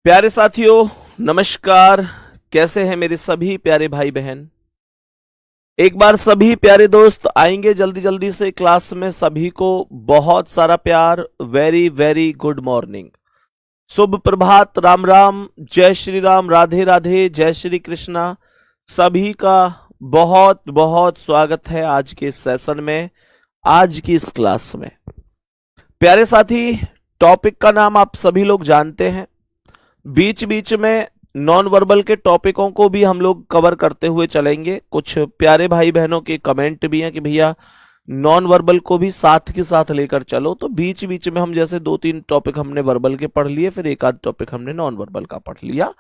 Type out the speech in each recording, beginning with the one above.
प्यारे साथियों, नमस्कार। कैसे हैं मेरे सभी प्यारे भाई बहन। एक बार सभी प्यारे दोस्त आएंगे जल्दी जल्दी से क्लास में। सभी को बहुत सारा प्यार। वेरी वेरी गुड मॉर्निंग, शुभ प्रभात, राम राम, जय श्री राम, राधे राधे, जय श्री कृष्णा। सभी का बहुत बहुत स्वागत है आज के इस सेशन में, आज की इस क्लास में। प्यारे साथी, टॉपिक का नाम आप सभी लोग जानते हैं। बीच बीच में नॉन वर्बल के टॉपिकों को भी हम लोग कवर करते हुए चलेंगे। कुछ प्यारे भाई बहनों के कमेंट भी हैं कि भैया नॉन वर्बल को भी साथ के साथ लेकर चलो, तो बीच बीच में हम जैसे 2-3 टॉपिक हमने वर्बल के पढ़ लिए, फिर एक आध टॉपिक हमने नॉन वर्बल का पढ़ लिया।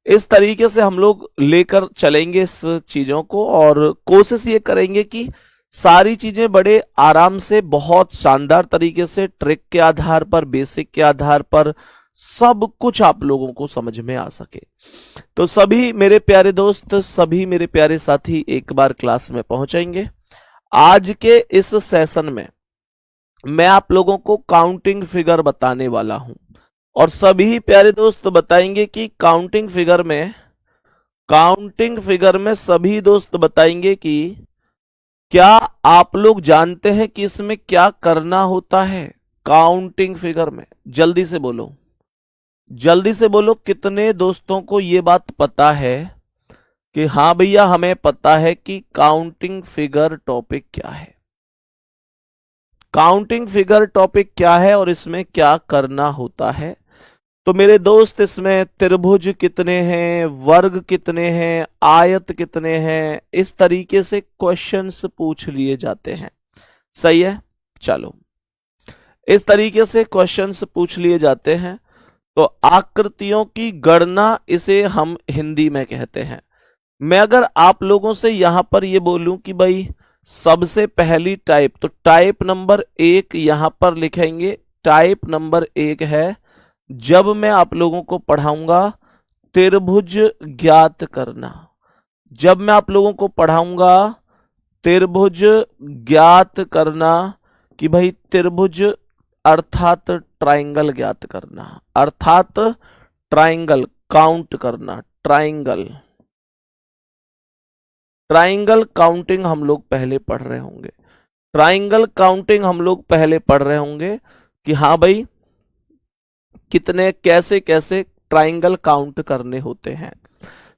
इस तरीके से हम लोग लेकर चलेंगे इस चीजों को, और कोशिश ये करेंगे कि सारी चीजें बड़े आराम से, बहुत शानदार तरीके से, ट्रिक के आधार पर, बेसिक के आधार पर सब कुछ आप लोगों को समझ में आ सके। तो सभी मेरे प्यारे दोस्त, सभी मेरे प्यारे साथी एक बार क्लास में पहुंचेंगे। आज के इस सेशन में मैं आप लोगों को काउंटिंग फिगर बताने वाला हूं, और सभी प्यारे दोस्त बताएंगे कि काउंटिंग फिगर में सभी दोस्त बताएंगे कि क्या आप लोग जानते हैं कि इसमें क्या करना होता है। काउंटिंग फिगर में जल्दी से बोलो, जल्दी से बोलो, कितने दोस्तों को यह बात पता है कि हाँ भैया हमें पता है कि काउंटिंग फिगर टॉपिक क्या है, काउंटिंग फिगर टॉपिक क्या है और इसमें क्या करना होता है। तो मेरे दोस्त, इसमें त्रिभुज कितने हैं, वर्ग कितने हैं, आयत कितने हैं, इस तरीके से क्वेश्चंस पूछ लिए जाते हैं। सही है, चलो, इस तरीके से क्वेश्चंस पूछ लिए जाते हैं। तो आकृतियों की गणना इसे हम हिंदी में कहते हैं। मैं अगर आप लोगों से यहां पर यह बोलूं कि भाई सबसे पहली टाइप, तो टाइप नंबर 1 यहां पर लिखेंगे। टाइप नंबर 1 है, जब मैं आप लोगों को पढ़ाऊंगा त्रिभुज ज्ञात करना। जब मैं आप लोगों को पढ़ाऊंगा त्रिभुज ज्ञात करना, कि भाई त्रिभुज अर्थात ट्राइंगल ज्ञात करना, अर्थात ट्राइंगल काउंट करना। ट्राइंगल, ट्राइंगल काउंटिंग हम लोग पहले पढ़ रहे होंगे। ट्राइंगल काउंटिंग हम लोग पहले पढ़ रहे होंगे कि हाँ भाई कितने, कैसे कैसे ट्राइंगल काउंट करने होते हैं।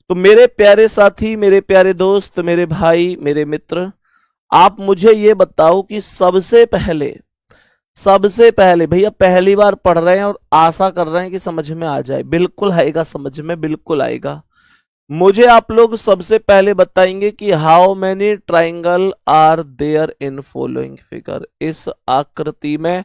तो मेरे प्यारे साथी, मेरे प्यारे दोस्त, मेरे भाई, मेरे मित्र, आप मुझे ये बताओ कि सबसे पहले भैया पहली बार पढ़ रहे हैं और आशा कर रहे हैं कि समझ में आ जाए। बिल्कुल आएगा समझ में, बिल्कुल आएगा। मुझे आप लोग सबसे पहले बताएंगे कि how many triangle are there in following figure. इस आकृति में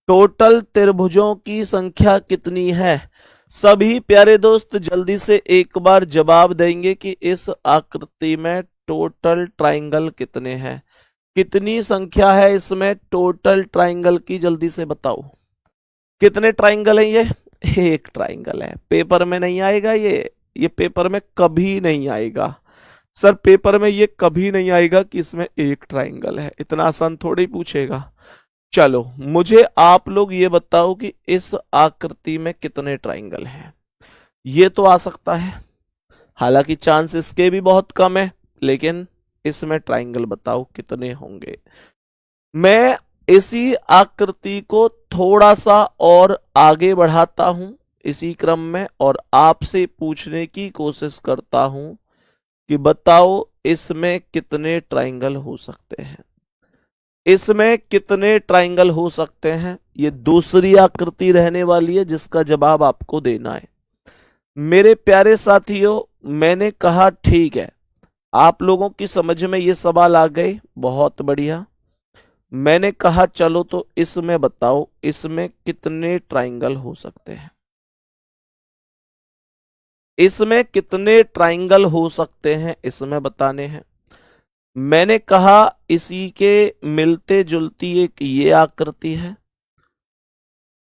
टोटल त्रिभुजों की संख्या कितनी है। सभी प्यारे दोस्त जल्दी से एक बार जवाब देंगे कि इस आकृति में टोटल ट्राइंगल कितने हैं, कितनी संख्या है इसमें टोटल ट्राइंगल की। जल्दी से बताओ कितने ट्राइंगल हैं ये। एक ट्राइंगल है। पेपर में नहीं आएगा ये पेपर में कभी नहीं आएगा सर, पेपर में ये कभी नहीं आएगा कि इसमें एक ट्राइंगल है। इतना आसान थोड़ी पूछेगा। चलो मुझे आप लोग ये बताओ कि इस आकृति में कितने ट्राइंगल हैं। ये तो आ सकता है, हालांकि चांस इसके भी बहुत कम है, लेकिन इसमें ट्राइंगल बताओ कितने होंगे। मैं इसी आकृति को थोड़ा सा और आगे बढ़ाता हूं इसी क्रम में, और आपसे पूछने की कोशिश करता हूं कि बताओ इसमें कितने ट्राइंगल हो सकते हैं। इसमें कितने ट्राइंगल हो सकते हैं, ये दूसरी आकृति रहने वाली है जिसका जवाब आपको देना है। मेरे प्यारे साथियों, मैंने कहा ठीक है, आप लोगों की समझ में ये सवाल आ गए, बहुत बढ़िया। मैंने कहा चलो तो इसमें बताओ इसमें कितने ट्राइंगल हो सकते हैं। इसमें कितने ट्राइंगल हो सकते हैं इसमें बताने हैं। मैंने कहा इसी के मिलते जुलती एक ये आकृति है,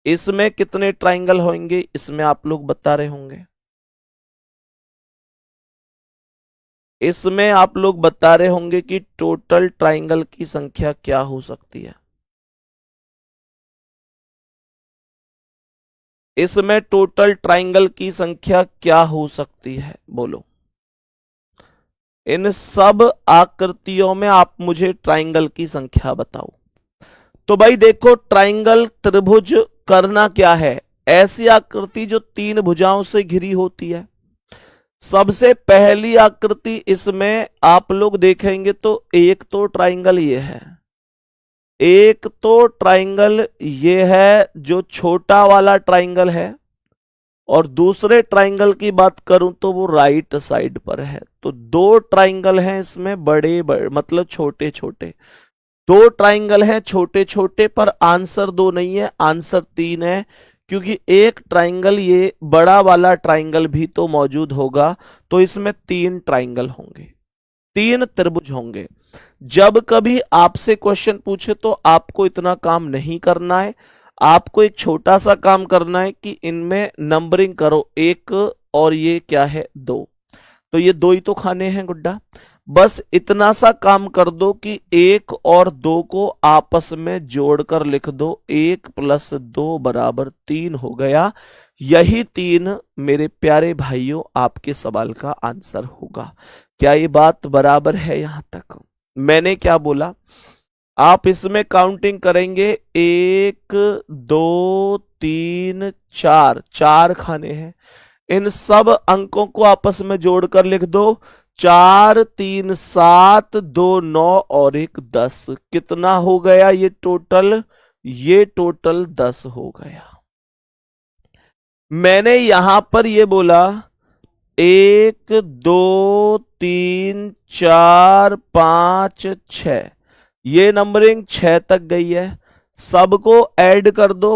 इसमें कितने ट्राइंगल होंगे इसमें आप लोग बता रहे होंगे। इसमें आप लोग बता रहे होंगे कि टोटल ट्राइंगल की संख्या क्या हो सकती है। इसमें टोटल ट्राइंगल की संख्या क्या हो सकती है, बोलो। इन सब आकृतियों में आप मुझे ट्राइंगल की संख्या बताओ। तो भाई देखो, ट्राइंगल त्रिभुज करना क्या है, ऐसी आकृति जो तीन भुजाओं से घिरी होती है। सबसे पहली आकृति इसमें आप लोग देखेंगे तो एक तो ट्राइंगल ये है, एक तो ट्राइंगल ये है जो छोटा वाला ट्राइंगल है, और दूसरे ट्राइंगल की बात करूं तो वो राइट साइड पर है। तो दो ट्राइंगल हैं इसमें, बड़े बड़े मतलब छोटे छोटे, दो ट्राइंगल हैं छोटे छोटे, पर आंसर दो नहीं है, आंसर तीन है, क्योंकि एक ट्राइंगल ये बड़ा वाला ट्राइंगल भी तो मौजूद होगा। तो इसमें तीन ट्राइंगल होंगे, तीन त्रिभुज होंगे। जब कभी आपसे क्वेश्चन पूछे तो आपको इतना काम नहीं करना है, आपको एक छोटा सा काम करना है कि इनमें नंबरिंग करो, एक और ये क्या है, दो। तो ये दो ही तो खाने हैं गुड्डा, बस इतना सा काम कर दो कि एक और दो को आपस में जोड़कर लिख दो, 1+2 बराबर 3 हो गया। यही तीन मेरे प्यारे भाइयों आपके सवाल का आंसर होगा। क्या ये बात बराबर है यहां तक? मैंने क्या बोला, आप इसमें काउंटिंग करेंगे, 1 2 3 4, चार खाने हैं। इन सब अंकों को आपस में जोड़कर लिख दो, 4 3 7 2 9 और 1 10। कितना हो गया ये टोटल? ये टोटल 10 हो गया। मैंने यहां पर ये बोला 1 2 3 4 5 6, ये नंबरिंग 6 तक गई है। सबको ऐड कर दो,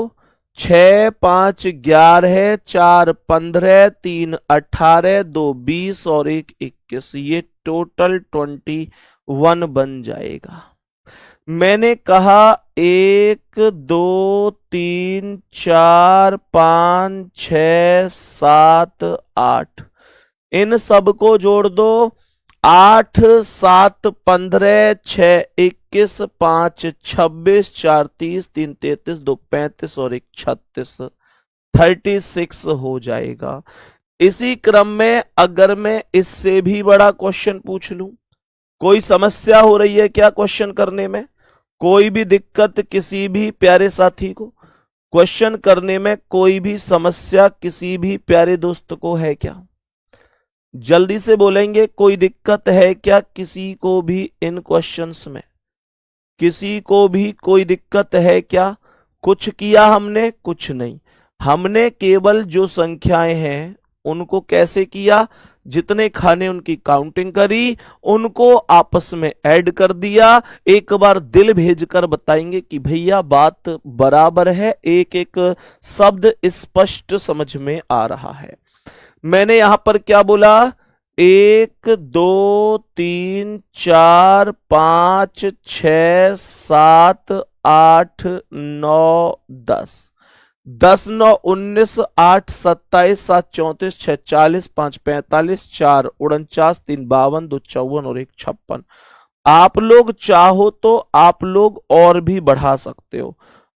6 5 11, 4 15, 3 18, 2 20 और 1 21, ये टोटल 21 बन जाएगा। मैंने कहा 1 2 3 4 5 6 7 8, इन सबको जोड़ दो, 8 7 15 6 21 5 26 4 30 3 33 2 35 और 1 36, 36 हो जाएगा। इसी क्रम में अगर मैं इससे भी बड़ा क्वेश्चन पूछ लूं, कोई समस्या हो रही है क्या क्वेश्चन करने में? कोई भी दिक्कत किसी भी प्यारे साथी को क्वेश्चन करने में, कोई भी समस्या किसी भी प्यारे दोस्त को है क्या? जल्दी से बोलेंगे, कोई दिक्कत है क्या किसी को भी इन क्वेश्चंस में? किसी को भी कोई दिक्कत है क्या? कुछ किया हमने? कुछ नहीं, हमने केवल जो संख्याएं हैं उनको कैसे किया, जितने खाने उनकी काउंटिंग करी, उनको आपस में ऐड कर दिया। एक बार दिल भेजकर बताएंगे कि भैया बात बराबर है, एक एक शब्द स्पष्ट समझ में आ रहा है। मैंने यहां पर क्या बोला, 1 2 3 4 5 6 7 8 9 10, 10 9 19 8 27 7 34 6 40 5 45 4 49 3 52 2 54 और 1 56। आप लोग चाहो तो आप लोग और भी बढ़ा सकते हो,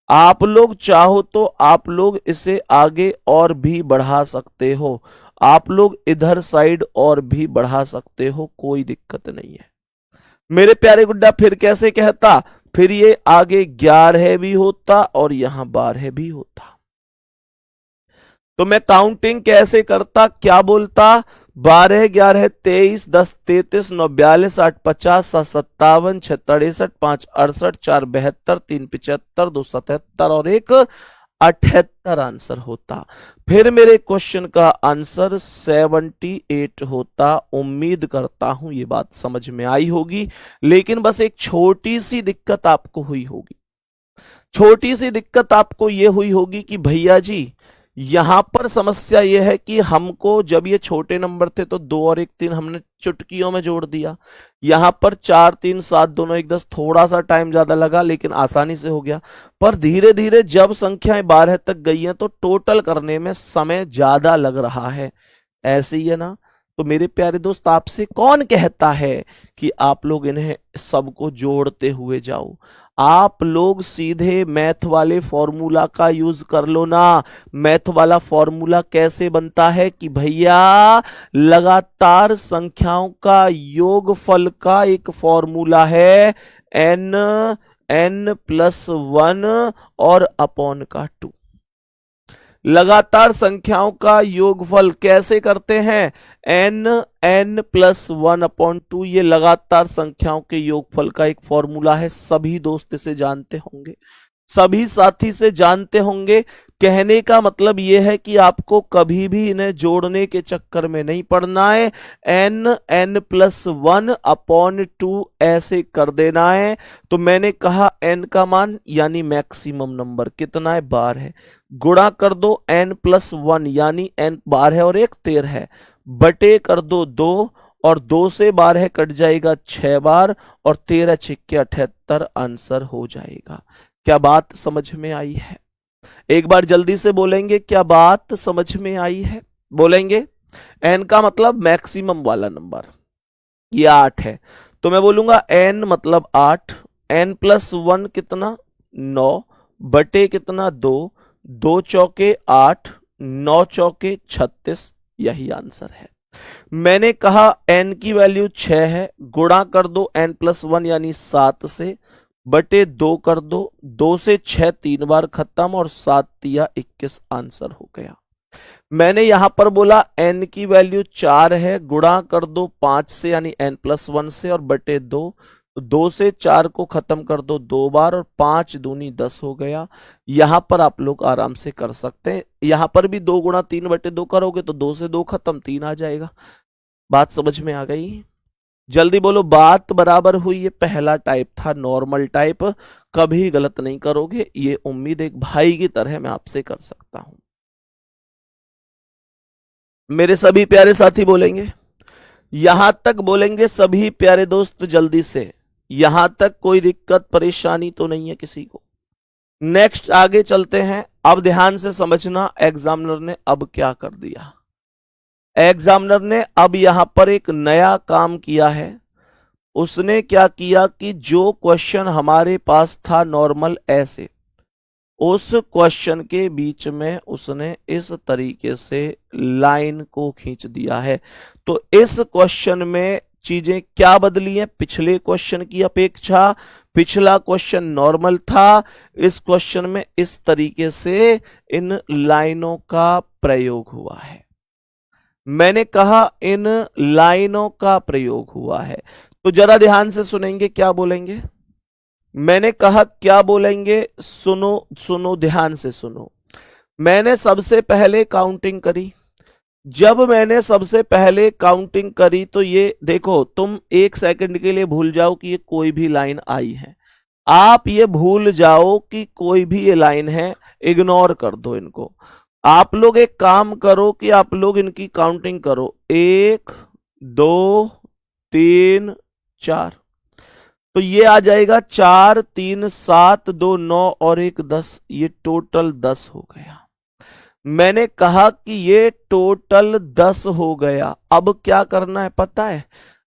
आप लोग चाहो तो आप लोग इसे आगे और भी बढ़ा सकते हो, आप लोग इधर साइड और भी बढ़ा सकते हो, कोई दिक्कत नहीं है मेरे प्यारे गुड्डा। फिर कैसे कहता, फिर ये आगे 11 भी होता और यहां 12 भी होता। तो मैं काउंटिंग कैसे करता, क्या बोलता, 12 11 23 10 33 9 42 8 50 7 57 6 63 5 68 4 72 3 75 2 77 और 1 78 आंसर होता। फिर मेरे क्वेश्चन का आंसर 78 होता। उम्मीद करता हूं ये बात समझ में आई होगी, लेकिन बस एक छोटी सी दिक्कत आपको हुई होगी। छोटी सी दिक्कत आपको ये हुई होगी कि भैया जी यहां पर समस्या यह है कि हमको जब ये छोटे नंबर थे तो 2 और 1 3 हमने चुटकियों में जोड़ दिया, यहां पर 4 3 7 दोनों 1 10, थोड़ा सा टाइम ज्यादा लगा लेकिन आसानी से हो गया। पर धीरे धीरे जब संख्याएं 12 तक गई हैं तो टोटल करने में समय ज्यादा लग रहा है, ऐसे ही है ना। तो मेरे प्यारे दोस्त, आपसे कौन कहता है कि आप लोग इन्हें सबको जोड़ते हुए जाओ? आप लोग सीधे मैथ वाले फॉर्मूला का यूज कर लो ना। मैथ वाला फॉर्मूला कैसे बनता है कि भैया लगातार संख्याओं का योगफल का एक फॉर्मूला है n+1 और अपॉन का 2। लगातार संख्याओं का योगफल कैसे करते हैं? n+1/2। ये लगातार संख्याओं के योगफल का एक फॉर्मूला है। सभी दोस्त इसे जानते होंगे, सभी साथी से जानते होंगे। कहने का मतलब यह है कि आपको कभी भी इन्हें जोड़ने के चक्कर में नहीं पड़ना है। n+1/2 ऐसे कर देना है। तो मैंने कहा n का मान यानी मैक्सिमम नंबर कितना है? 12 है। गुणा कर दो n+1 यानी n 12 है और 1 13 है, बटे कर दो 2 और 2 से 12 कट जाएगा 6 बार और 13 छिक्के 78 आंसर हो जाएगा। क्या बात समझ में आई है? एक बार जल्दी से बोलेंगे, क्या बात समझ में आई है? बोलेंगे। n का मतलब मैक्सिमम वाला नंबर, ये 8 है तो मैं बोलूंगा n मतलब 8, n+1 कितना? 9 बटे कितना? 2, 2 चौके 8, 9 चौके 36, यही आंसर है। मैंने कहा n की वैल्यू 6 है, गुणा कर दो n+1 यानी 7 से, बटे 2 कर दो, 2 से 6 3 बार खत्म और 7 तिया 21 आंसर हो गया। मैंने यहां पर बोला n की वैल्यू 4 है, गुणा कर दो 5 से यानी n+1 से और बटे 2, 2 से 4 को खत्म कर दो 2 बार और 5 दूनी 10 हो गया। यहां पर आप लोग आराम से कर सकते हैं। यहां पर भी 2 गुणा 3 बटे 2 करोगे तो 2 से 2 खत्म, 3 आ जाएगा। बात समझ में आ गई? जल्दी बोलो, बात बराबर हुई। ये पहला टाइप था, नॉर्मल टाइप। कभी गलत नहीं करोगे, ये उम्मीद एक भाई की तरह मैं आपसे कर सकता हूं। मेरे सभी प्यारे साथी बोलेंगे, यहां तक बोलेंगे सभी प्यारे दोस्त जल्दी से। यहां तक कोई दिक्कत परेशानी तो नहीं है किसी को? नेक्स्ट आगे चलते हैं। अब ध्यान से समझना, एग्जामिनर ने अब क्या कर दिया। एग्जामिनर ने अब यहां पर एक नया काम किया है। उसने क्या किया कि जो क्वेश्चन हमारे पास था नॉर्मल ऐसे, उस क्वेश्चन के बीच में उसने इस तरीके से लाइन को खींच दिया है। तो इस क्वेश्चन में चीजें क्या बदली हैं पिछले क्वेश्चन की अपेक्षा? पिछला क्वेश्चन नॉर्मल था, इस क्वेश्चन में इस तरीके से इन लाइनों का प्रयोग हुआ है। मैंने कहा इन लाइनों का प्रयोग हुआ है। तो जरा ध्यान से सुनेंगे, क्या बोलेंगे? मैंने कहा क्या बोलेंगे? सुनो सुनो, ध्यान से सुनो। मैंने सबसे पहले काउंटिंग करी। जब मैंने सबसे पहले काउंटिंग करी तो ये देखो, तुम 1 सेकंड के लिए भूल जाओ कि ये कोई भी लाइन आई है। आप ये भूल जाओ कि कोई भी ये लाइन है, इग्नोर कर दो इनको। आप लोग एक काम करो कि आप लोग इनकी काउंटिंग करो, 1 2 3 4। तो ये आ जाएगा 4 3 7 2 9 और 1 10, ये टोटल 10 हो गया। मैंने कहा कि ये टोटल 10 हो गया। अब क्या करना है पता है?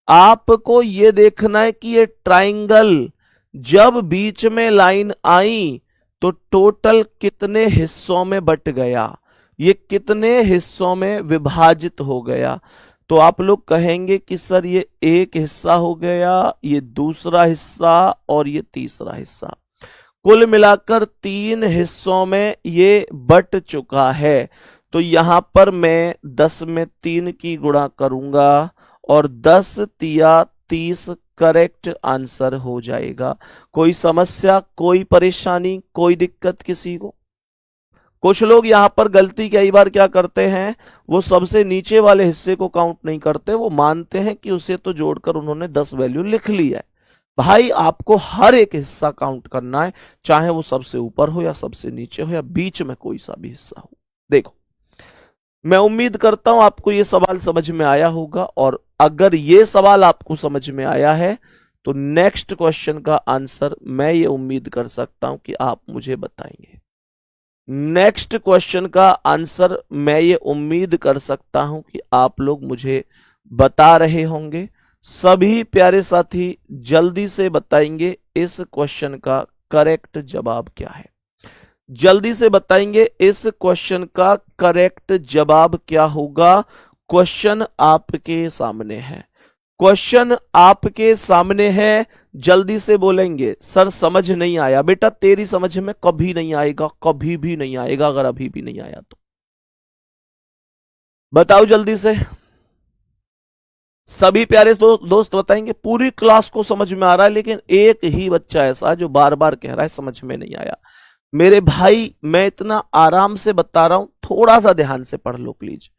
आपको ये देखना है कि ये ट्राइंगल जब बीच में लाइन आई तो टोटल कितने हिस्सों में बट गया, ये कितने हिस्सों में विभाजित हो गया। तो आप लोग कहेंगे कि सर ये एक हिस्सा हो गया, ये दूसरा हिस्सा और ये तीसरा हिस्सा, कुल मिलाकर 3 हिस्सों में ये बट चुका है। तो यहां पर मैं 10 में 3 की गुणा करूंगा और 10 तिया 30 करेक्ट आंसर हो जाएगा। कोई समस्या, कोई परेशानी, कोई दिक्कत किसी को? कुछ लोग यहां पर गलती कई बार क्या करते हैं, वो सबसे नीचे वाले हिस्से को काउंट नहीं करते, वो मानते हैं कि उसे तो जोड़कर उन्होंने 10 वैल्यू लिख ली है। भाई आपको हर एक हिस्सा काउंट करना है, चाहे वो सबसे ऊपर हो या सबसे नीचे हो या बीच में कोई सा भी हिस्सा हो। देखो, मैं उम्मीद करता हूं आपको ये सवाल समझ में आया होगा, और अगर ये सवाल आपको समझ में आया है तो नेक्स्ट क्वेश्चन का आंसर मैं ये उम्मीद कर सकता हूं कि आप मुझे बताएंगे। नेक्स्ट क्वेश्चन का आंसर मैं ये उम्मीद कर सकता हूं कि आप लोग मुझे बता रहे होंगे। सभी प्यारे साथी जल्दी से बताएंगे इस क्वेश्चन का करेक्ट जवाब क्या है? जल्दी से बताएंगे इस क्वेश्चन का करेक्ट जवाब क्या होगा। क्वेश्चन आपके सामने है, क्वेश्चन आपके सामने है। जल्दी से बोलेंगे सर समझ नहीं आया। बेटा तेरी समझ में कभी नहीं आएगा, कभी भी नहीं आएगा, अगर अभी भी नहीं आया तो बताओ जल्दी से। सभी प्यारे दोस्त बताएंगे पूरी क्लास को समझ में आ रहा है, लेकिन एक ही बच्चा ऐसा जो बार बार कह रहा है समझ में नहीं आया। मेरे भाई मैं इतना आराम से बता रहा हूं, थोड़ा सा ध्यान से पढ़ लो प्लीज।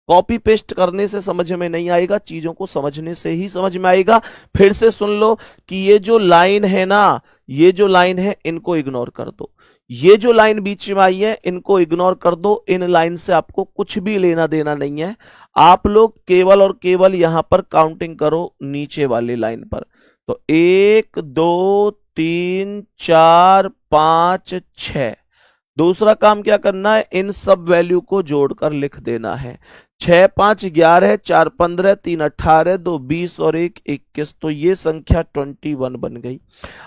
कॉपी पेस्ट करने से समझ में नहीं आएगा, चीजों को समझने से ही समझ में आएगा। फिर से सुन लो कि ये जो लाइन है ना, ये जो लाइन है इनको इग्नोर कर दो। ये जो लाइन बीच में आई है इनको इग्नोर कर दो। इन लाइन से आपको कुछ भी लेना देना नहीं है। आप लोग केवल और केवल यहां पर काउंटिंग करो नीचे वाली लाइन पर। तो 1 2 3 4 5 6। दूसरा काम क्या करना है, इन सब वैल्यू को जोड़कर लिख देना है। 6 5 11, 4 15, 3 18, 2 20 और 1 21। तो ये संख्या 21 बन गई।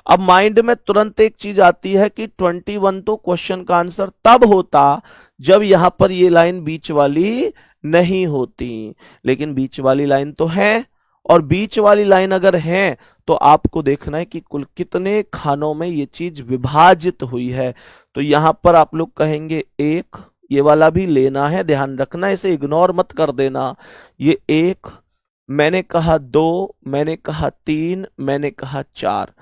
अब माइंड में तुरंत एक चीज आती है कि 21 तो क्वेश्चन का आंसर तब होता जब यहां पर ये लाइन बीच वाली नहीं होती, लेकिन बीच वाली लाइन तो है। और बीच वाली लाइन अगर है तो आपको देखना है कि कुल कितने खानों में ये चीज विभाजित हुई है। तो यहां पर आप लोग कहेंगे 1, ये वाला भी लेना है, ध्यान रखना, इसे इग्नोर मत कर देना। ये 1, मैंने कहा 2, मैंने कहा 3, मैंने कहा 4।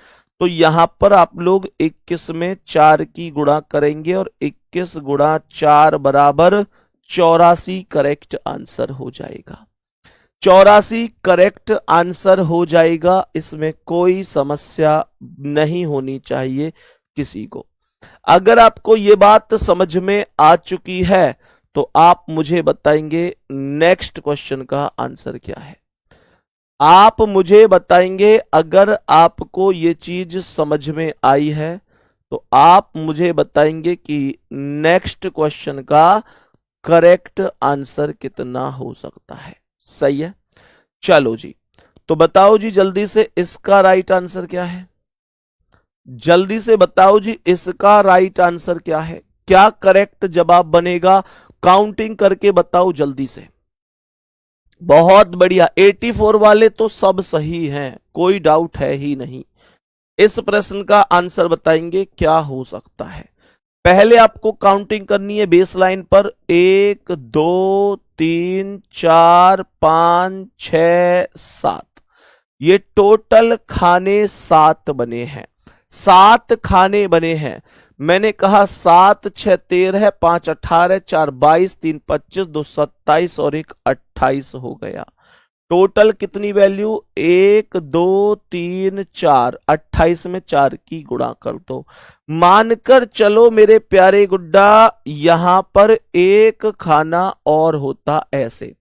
तो यहां पर आप लोग 21 में 4 की गुणा करेंगे और 21 गुणा 4 बराबर 84 करेक्ट आंसर हो जाएगा। 84 करेक्ट आंसर हो जाएगा। इसमें कोई समस्या नहीं होनी चाहिए किसी को। अगर आपको ये बात समझ में आ चुकी है तो आप मुझे बताएंगे नेक्स्ट क्वेश्चन का आंसर क्या है। आप मुझे बताएंगे अगर आपको ये चीज समझ में आई है तो आप मुझे बताएंगे कि नेक्स्ट क्वेश्चन का करेक्ट आंसर कितना हो सकता है। सही है, चलो जी, तो बताओ जी जल्दी से इसका राइट आंसर क्या है। जल्दी से बताओ जी इसका राइट आंसर क्या है, क्या करेक्ट जवाब बनेगा। काउंटिंग करके बताओ जल्दी से। बहुत बढ़िया, 84 वाले तो सब सही हैं, कोई डाउट है ही नहीं। इस प्रश्न का आंसर बताएंगे क्या हो सकता है। पहले आपको काउंटिंग करनी है बेस लाइन पर। 1 2 3 4 5 6 7। ये टोटल खाने 7 बने हैं, 7 खाने बने हैं। मैंने कहा 7 6 13, 5 18, 4 22, 3 25, 2 27 और 1 28 हो गया। टोटल कितनी वैल्यू, 1 2 3 4, 28 में 4 की गुणा कर दो। मानकर चलो मेरे प्यारे गुड्डा यहां पर एक खाना और होता ऐसे,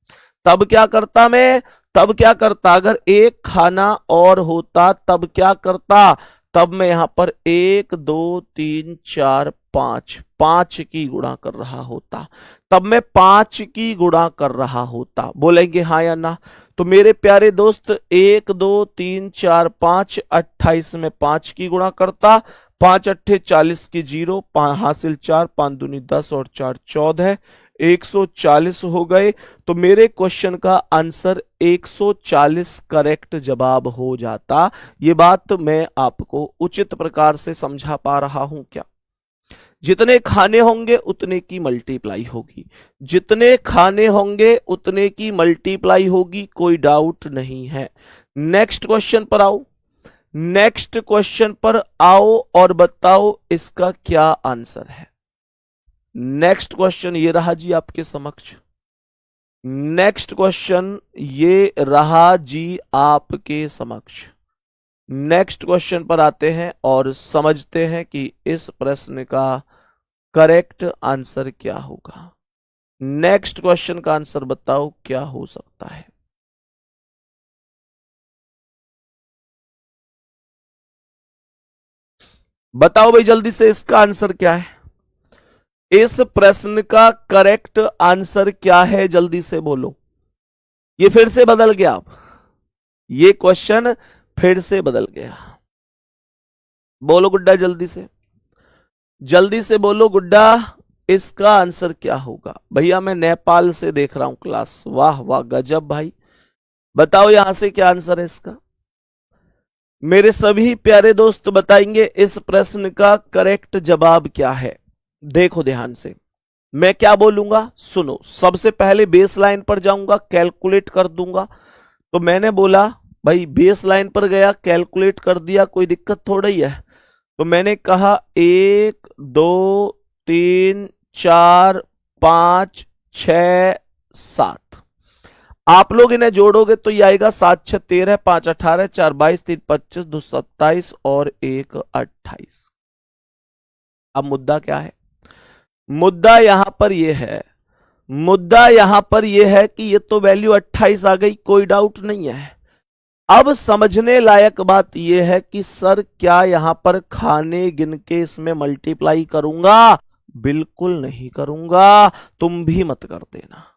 तब क्या करता मैं, तब क्या करता, अगर एक खाना और होता तब क्या करता, तब मैं यहां पर 1 2 3 4 5, 5 की गुणा कर रहा होता, तब मैं 5 की गुणा कर रहा होता। बोलेंगे हाँ या ना। तो मेरे प्यारे दोस्त 1 2 3 4 5, 28 में 5 की गुणा करता, 5 अट्ठे 40 की 0, हासिल 4, 5 दूनी 10 और 4 14, 140 हो गए। तो मेरे क्वेश्चन का आंसर 140 करेक्ट जवाब हो जाता। ये बात मैं आपको उचित प्रकार से समझा पा रहा हूं क्या। जितने खाने होंगे उतने की मल्टीप्लाई होगी, जितने खाने होंगे उतने की मल्टीप्लाई होगी, कोई डाउट नहीं है। नेक्स्ट क्वेश्चन पर आओ, नेक्स्ट क्वेश्चन पर आओ और बताओ इसका क्या आंसर है। नेक्स्ट क्वेश्चन ये रहा जी आपके समक्ष, नेक्स्ट क्वेश्चन ये रहा जी आपके समक्ष। नेक्स्ट क्वेश्चन पर आते हैं और समझते हैं कि इस प्रश्न का करेक्ट आंसर क्या होगा। नेक्स्ट क्वेश्चन का आंसर बताओ क्या हो सकता है। बताओ भाई जल्दी से इसका आंसर क्या है। इस प्रश्न का करेक्ट आंसर क्या है, जल्दी से बोलो। ये फिर से बदल गया, अब ये क्वेश्चन फिर से बदल गया। बोलो गुड्डा जल्दी से। जल्दी से बोलो गुड्डा, इसका आंसर क्या होगा? भैया मैं नेपाल से देख रहा हूं क्लास। वाह वाह गजब भाई। बताओ यहां से क्या आंसर है इसका? मेरे सभी प्यारे दोस्त बताएंगे इस प्रश्न का करेक्ट जवाब क्या है। देखो ध्यान से, मैं क्या बोलूंगा सुनो। सबसे पहले बेस लाइन पर जाऊंगा, कैलकुलेट कर दूंगा। तो मैंने बोला भाई बेस लाइन पर गया, कैलकुलेट कर दिया, कोई दिक्कत थोड़ा ही है। तो मैंने कहा 1 2 3 4 5 6 7। आप लोग इन्हें जोड़ोगे तो ये आएगा 7 6 13, 5 18, 4 22, 3 25, 2 27 और 1 28। अब मुद्दा क्या है? मुद्दा यहां पर यह है, मुद्दा यहां पर यह है कि ये तो वैल्यू 28 आ गई, कोई डाउट नहीं है। अब समझने लायक बात यह है कि सर क्या यहां पर खाने गिन के इसमें मल्टीप्लाई करूंगा? बिल्कुल नहीं करूंगा। तुम भी मत कर देना,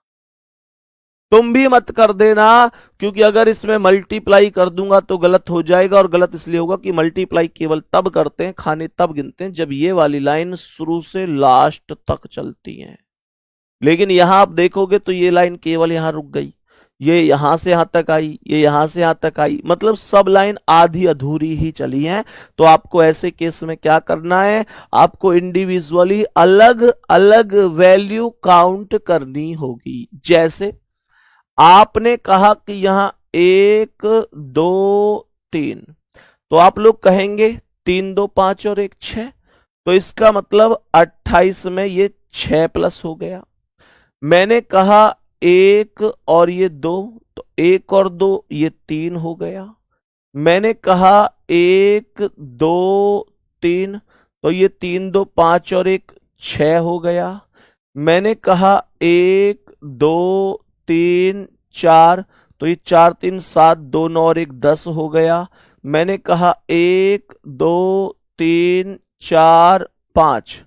तुम भी मत कर देना, क्योंकि अगर इसमें मल्टीप्लाई कर दूंगा तो गलत हो जाएगा। और गलत इसलिए होगा कि मल्टीप्लाई केवल तब करते हैं, खाने तब गिनते हैं जब ये वाली लाइन शुरू से लास्ट तक चलती है। लेकिन यहां आप देखोगे तो ये लाइन केवल यहां रुक गई, ये यहां से यहां तक आई, ये यहां से यहां तक आई, मतलब सब लाइन आधी अधूरी ही चली है। तो आपको ऐसे केस में क्या करना है? आपको इंडिविजुअली अलग अलग वैल्यू काउंट करनी होगी। जैसे आपने कहा कि यहां 1 2 3, तो आप लोग कहेंगे 3 2 5 और 1 6, तो इसका मतलब 28 में ये 6 प्लस हो गया। मैंने कहा 1 और ये 2, तो 1 और 2 ये 3 हो गया। मैंने कहा 1 2 3, तो ये 3 2 5 और 1 6 हो गया। मैंने कहा 1 2 3 4, तो ये 4 3 7, 2 9 और 1 10 हो गया। मैंने कहा 1 2 3 4 5,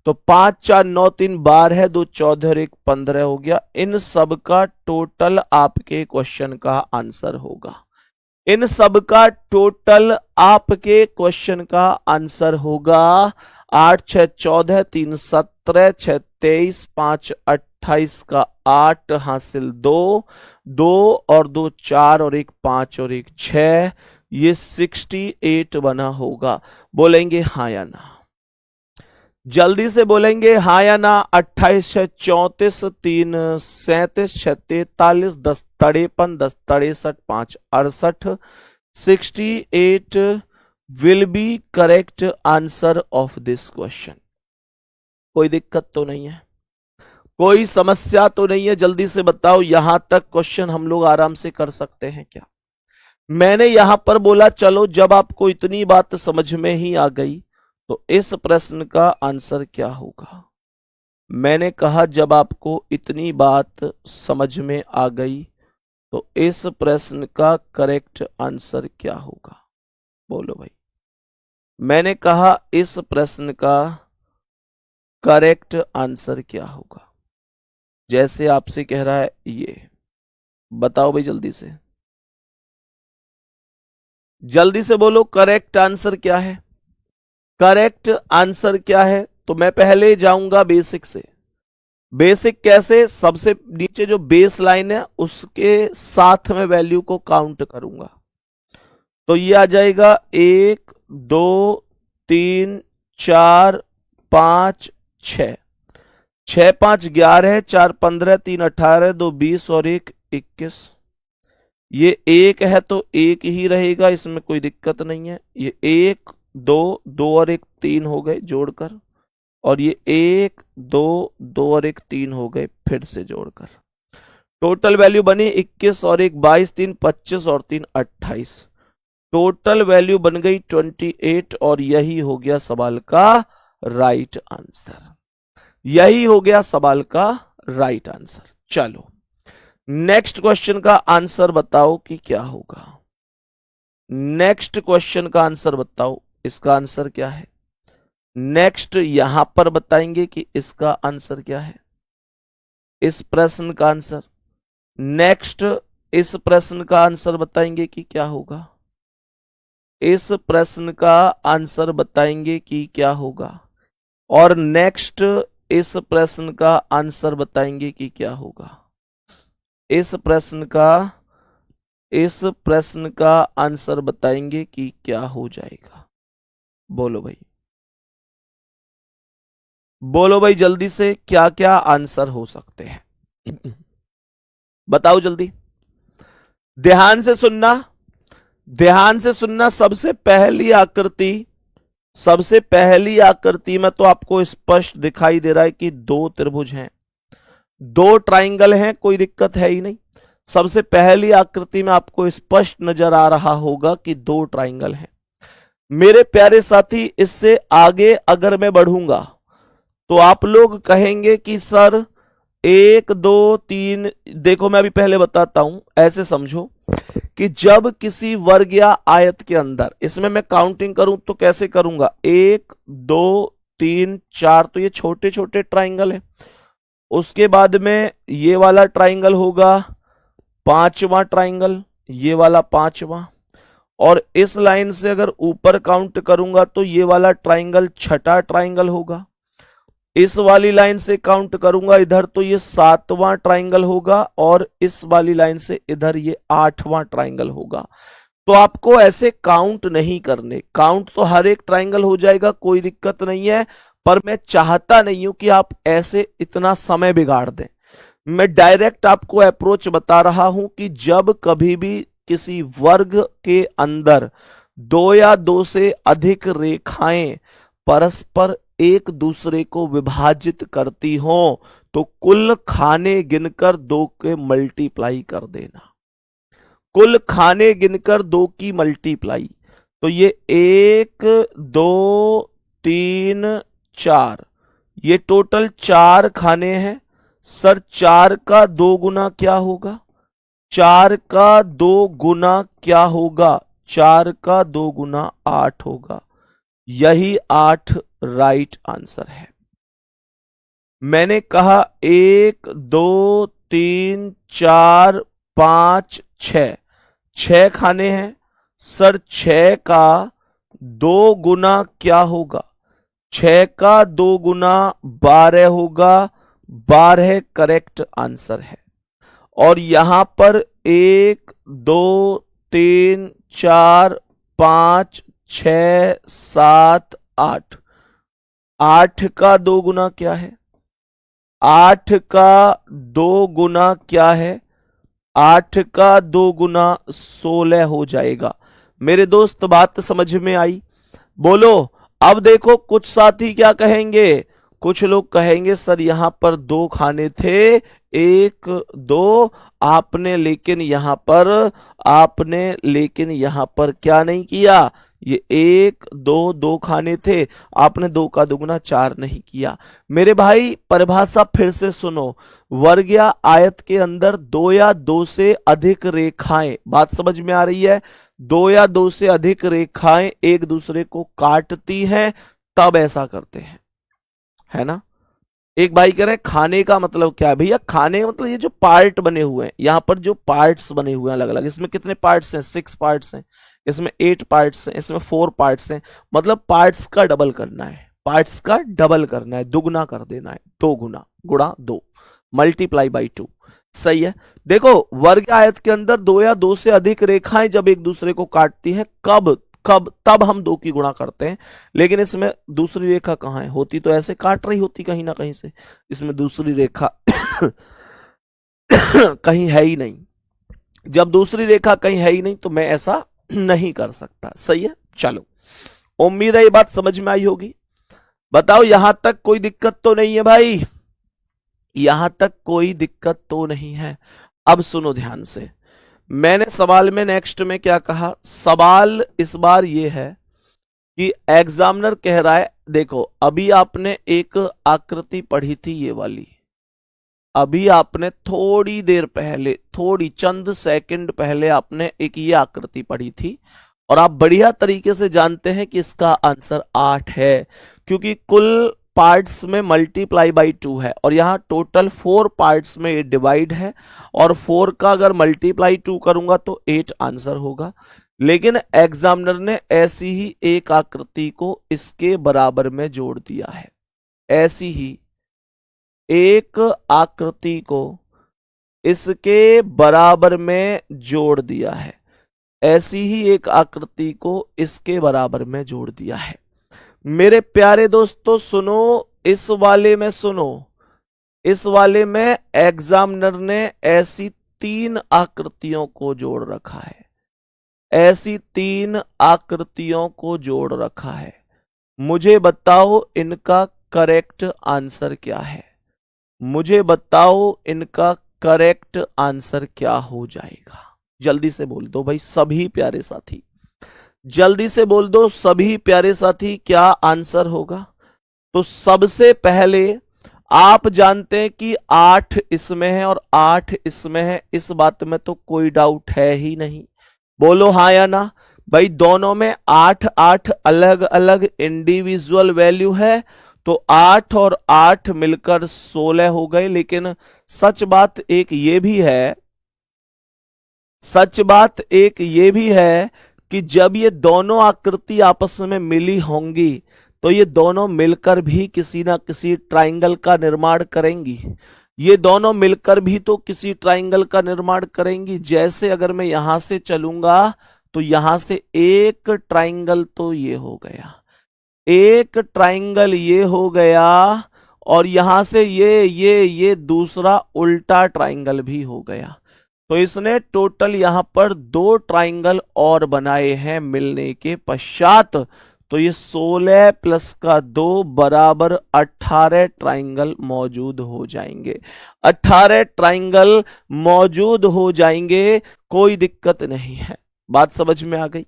तो 5 4 9 3 12 है, 2 14 और 1 15 हो गया। इन सब का टोटल आपके क्वेश्चन का आंसर होगा। इन सब का टोटल आपके क्वेश्चन का आंसर होगा 8 6 14, 3 17, 6 23, 5 28 का 8 हासिल 2 2 और 2 4 और 1 5 और 1 6, ये 68 बना होगा। बोलेंगे हाँ या ना? जल्दी से बोलेंगे हाँ या ना। 28 6 34, 3 37, 6 43, 10 53, 10 63, 5 68, 68 will be correct answer of this question. कोई दिक्कत तो नहीं है? कोई समस्या तो नहीं है? जल्दी से बताओ, यहां तक क्वेश्चन हम लोग आराम से कर सकते हैं क्या? मैंने यहां पर बोला चलो जब आपको इतनी बात समझ में ही आ गई तो इस प्रश्न का आंसर क्या होगा। मैंने कहा जब आपको इतनी बात समझ में आ गई तो इस प्रश्न का करेक्ट आंसर क्या होगा? बोलो भाई। मैंने कहा इस प्रश्न का करेक्ट आंसर क्या होगा? जैसे आपसे कह रहा है ये, बताओ भाई जल्दी से, जल्दी से बोलो करेक्ट आंसर क्या है? करेक्ट आंसर क्या है? तो मैं पहले जाऊंगा बेसिक से। बेसिक कैसे? सबसे नीचे जो बेस लाइन है उसके साथ में वैल्यू को काउंट करूंगा। तो ये आ जाएगा 1 2 3 4 5 6, 6 5 11, 4 15, 3 18, 2 20 और 1 21। ये 1 है तो 1 ही रहेगा, इसमें कोई दिक्कत नहीं है। ये 1 2 2 और 1 3 हो गए जोड़कर, और ये 1 2 2 और 1 3 हो गए फिर से जोड़कर। टोटल वैल्यू बनी 21 और 1 22, 3 25 और 3 28। टोटल वैल्यू बन गई 28 और यही हो गया सवाल का राइट आंसर। यही हो गया सवाल का राइट आंसर। चलो नेक्स्ट क्वेश्चन का आंसर बताओ कि क्या होगा। नेक्स्ट क्वेश्चन का आंसर बताओ, इसका आंसर क्या है? नेक्स्ट यहां पर बताएंगे कि इसका आंसर क्या है, इस प्रश्न का आंसर। नेक्स्ट इस प्रश्न का आंसर बताएंगे कि क्या होगा। इस प्रश्न का आंसर बताएंगे कि क्या होगा। और नेक्स्ट इस प्रश्न का आंसर बताएंगे कि क्या होगा। इस प्रश्न का आंसर बताएंगे कि क्या हो जाएगा। बोलो भाई, बोलो भाई जल्दी से, क्या क्या आंसर हो सकते हैं बताओ जल्दी, ध्यान से सुनना, ध्यान से सुनना। सबसे पहली आकृति में तो आपको स्पष्ट दिखाई दे रहा है कि दो त्रिभुज हैं, दो ट्राइंगल हैं, कोई दिक्कत है ही नहीं। सबसे पहली आकृति में आपको स्पष्ट नजर आ रहा होगा कि दो ट्राइंगल हैं। मेरे प्यारे साथी, इससे आगे अगर मैं बढ़ूंगा तो आप लोग कहेंगे कि सर 1 2 3, देखो मैं अभी पहले बताता हूं, ऐसे समझो कि जब किसी वर्ग या आयत के अंदर, इसमें मैं काउंटिंग करूं तो कैसे करूंगा, 1 2 3 4, तो ये छोटे छोटे ट्राइंगल है। उसके बाद में ये वाला ट्राइंगल होगा पांचवा ट्राइंगल, ये वाला पांचवा, और इस लाइन से अगर ऊपर काउंट करूंगा तो ये वाला ट्राइंगल छठा ट्राइंगल होगा। इस वाली लाइन से काउंट करूंगा इधर तो ये सातवां ट्राइंगल होगा, और इस वाली लाइन से इधर ये आठवां ट्राइंगल होगा। तो आपको ऐसे काउंट नहीं करने, काउंट तो हर एक ट्राइंगल हो जाएगा, कोई दिक्कत नहीं है, पर मैं चाहता नहीं हूं कि आप ऐसे इतना समय बिगाड़ दें। मैं डायरेक्ट आपको अप्रोच बता रहा हूं कि जब कभी भी किसी वर्ग के अंदर दो या दो से अधिक रेखाएं परस्पर एक दूसरे को विभाजित करती हो तो कुल खाने गिनकर दो के मल्टीप्लाई कर देना, कुल खाने गिनकर दो की मल्टीप्लाई। तो ये 1 2 3 4, ये टोटल 4 खाने हैं। सर 4 का 2 गुना क्या होगा, 4 का 2 गुना क्या होगा, 4 का 2 गुना 8 होगा। यही 8 राइट आंसर है। मैंने कहा 1 2 3 4 5 6, 6 खाने हैं। सर 6 का 2 गुना क्या होगा, 6 का 2 गुना 12 होगा, 12 करेक्ट आंसर है। और यहां पर 1 2 3 4 5 6 7 8, 8 का 2 गुना क्या है, 8 का 2 गुना क्या है, 8 का 2 गुना 16 हो जाएगा। मेरे दोस्त बात समझ में आई? बोलो। अब देखो कुछ साथी क्या कहेंगे, कुछ लोग कहेंगे सर यहां पर 2 खाने थे, 1 2, आपने लेकिन यहां पर क्या नहीं किया, ये 1 2 2 खाने थे, आपने 2 का दुगुना 4 नहीं किया। मेरे भाई परिभाषा फिर से सुनो, वर्ग या आयत के अंदर 2 या 2 से अधिक रेखाएं, बात समझ में आ रही है, 2 या 2 से अधिक रेखाएं एक दूसरे को काटती हैं तब ऐसा करते हैं, है ना। एक भाई कह रहे हैं खाने का मतलब क्या है, भैया खाने का मतलब ये जो पार्ट बने हुए हैं, यहां पर जो पार्ट्स बने हुए हैं अलग अलग, इसमें कितने पार्ट्स हैं, 6 पार्ट्स हैं, इसमें 8 पार्ट्स हैं, इसमें 4 पार्ट्स हैं, मतलब पार्ट्स का डबल करना है, पार्ट्स का डबल करना है, दुगुना कर देना है, 2 गुना गुणा 2 मल्टीप्लाई बाई 2। सही है। देखो वर्ग आयत के अंदर 2 या 2 से अधिक रेखाएं जब एक दूसरे को काटती हैं कब कब तब हम 2 की गुणा करते हैं, लेकिन इसमें दूसरी रेखा कहां है, होती तो ऐसे काट रही होती कहीं ना कहीं से, इसमें दूसरी रेखा कहीं है ही नहीं। जब दूसरी रेखा कहीं है ही नहीं तो मैं ऐसा नहीं कर सकता। सही है, चलो उम्मीद है ये बात समझ में आई होगी। बताओ यहां तक कोई दिक्कत तो नहीं है भाई, यहां तक कोई दिक्कत तो नहीं है। अब सुनो ध्यान से, मैंने सवाल में नेक्स्ट में क्या कहा, सवाल इस बार ये है कि एग्जामिनर कह रहा है, देखो अभी आपने एक आकृति पढ़ी थी ये वाली, अभी आपने थोड़ी देर पहले, थोड़ी चंद सेकंड पहले आपने एक ये आकृति पढ़ी थी, और आप बढ़िया तरीके से जानते हैं कि इसका आंसर 8 है, क्योंकि कुल पार्ट्स में मल्टीप्लाई बाई 2 है, और यहां टोटल 4 पार्ट्स में ये डिवाइड है, और 4 का अगर मल्टीप्लाई 2 करूंगा तो 8 आंसर होगा। लेकिन एग्जामिनर ने ऐसी ही एक आकृति को इसके बराबर में जोड़ दिया है, ऐसी ही एक आकृति को इसके बराबर में जोड़ दिया है, ऐसी ही एक आकृति को इसके बराबर में जोड़ दिया है। मेरे प्यारे दोस्तों सुनो, इस वाले में सुनो, इस वाले में एग्जामिनर ने ऐसी 3 आकृतियों को जोड़ रखा है, ऐसी 3 आकृतियों को जोड़ रखा है। मुझे बताओ इनका करेक्ट आंसर क्या है, मुझे बताओ इनका करेक्ट आंसर क्या हो जाएगा। जल्दी से बोल दो भाई सभी प्यारे साथी, जल्दी से बोल दो सभी प्यारे साथी, क्या आंसर होगा। तो सबसे पहले आप जानते हैं कि 8 इसमें है और 8 इसमें है, इस बात में तो कोई डाउट है ही नहीं। बोलो हाँ या ना भाई, दोनों में 8 8 अलग अलग इंडिविजुअल वैल्यू है, तो 8 और 8 मिलकर 16 हो गए। लेकिन सच बात एक ये भी है, सच बात एक ये भी है कि जब ये दोनों आकृति आपस में मिली होंगी तो ये दोनों मिलकर भी किसी ना किसी ट्राइंगल का निर्माण करेंगी, ये दोनों मिलकर भी तो किसी ट्राइंगल का निर्माण करेंगी। जैसे अगर मैं यहां से चलूंगा तो यहां से एक ट्राइंगल तो ये हो गया, एक ट्राइंगल ये हो गया, और यहां से ये दूसरा उल्टा ट्राइंगल भी हो गया। तो इसने टोटल यहां पर 2 ट्राइंगल और बनाए हैं मिलने के पश्चात। तो ये 16 प्लस का 2 बराबर 18 ट्राइंगल मौजूद हो जाएंगे, 18 ट्राइंगल मौजूद हो जाएंगे, कोई दिक्कत नहीं है। बात समझ में आ गई।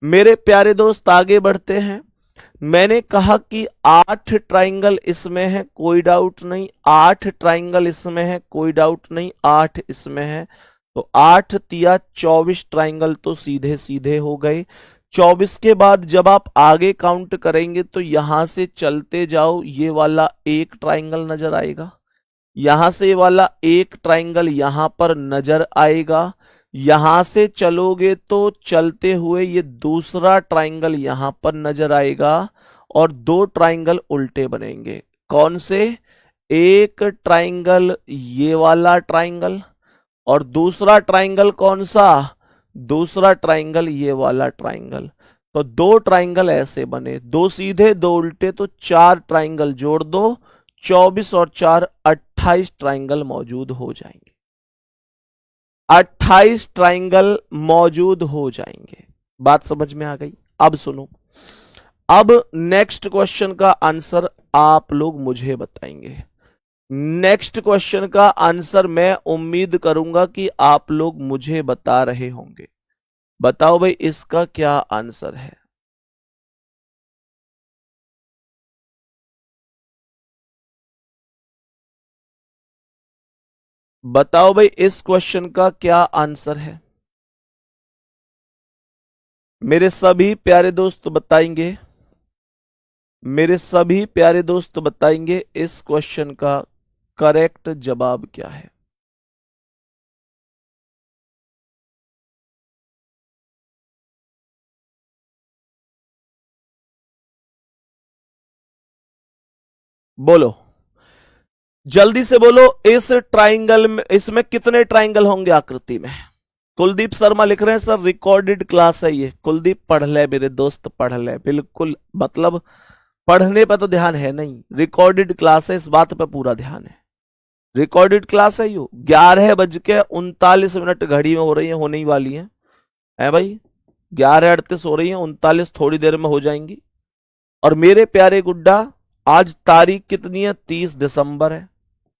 मेरे प्यारे दोस्त आगे बढ़ते हैं। मैंने कहा कि 8 ट्राइंगल इसमें है, कोई डाउट नहीं, 8 ट्राइंगल इसमें है, कोई डाउट नहीं, 8 इसमें है, तो 8 तिया 24 ट्राइंगल तो सीधे सीधे हो गए। 24 के बाद जब आप आगे काउंट करेंगे तो यहां से चलते जाओ, ये वाला एक ट्राइंगल नजर आएगा, यहां से ये वाला एक ट्राइंगल यहां पर नजर आएगा, यहां से चलोगे तो चलते हुए ये दूसरा ट्राइंगल यहां पर नजर आएगा, और 2 ट्राइंगल उल्टे बनेंगे। कौन से? एक ट्राइंगल ये वाला ट्राइंगल, और दूसरा ट्राइंगल कौन सा? दूसरा ट्राइंगल ये वाला ट्राइंगल। तो 2 ट्राइंगल ऐसे बने, 2 सीधे 2 उल्टे, तो 4 ट्राइंगल जोड़ दो, 24 और 4 28 ट्राइंगल मौजूद हो जाएंगे, 28 ट्राइंगल मौजूद हो जाएंगे। बात समझ में आ गई। अब सुनो, अब नेक्स्ट क्वेश्चन का आंसर आप लोग मुझे बताएंगे। नेक्स्ट क्वेश्चन का आंसर मैं उम्मीद करूंगा कि आप लोग मुझे बता रहे होंगे। बताओ भाई इसका क्या आंसर है। बताओ भाई इस क्वेश्चन का क्या आंसर है। मेरे सभी प्यारे दोस्त बताएंगे, मेरे सभी प्यारे दोस्त बताएंगे इस क्वेश्चन का करेक्ट जवाब क्या है। बोलो, जल्दी से बोलो। इस ट्राइंगल में, इसमें कितने ट्राइंगल होंगे आकृति में? कुलदीप शर्मा लिख रहे हैं सर रिकॉर्डेड क्लास है ये। कुलदीप पढ़ ले मेरे दोस्त, पढ़ ले, बिल्कुल, मतलब पढ़ने पर तो ध्यान है नहीं, रिकॉर्डेड क्लास है, इस बात पर पूरा ध्यान है। रिकॉर्डेड क्लास है यू। 11:39 घड़ी में हो रही है, होने ही वाली है भाई, 11:38 हो रही है, 39 थोड़ी देर में हो जाएंगी। और मेरे प्यारे गुड्डा, आज तारीख कितनी है? 30 दिसंबर है,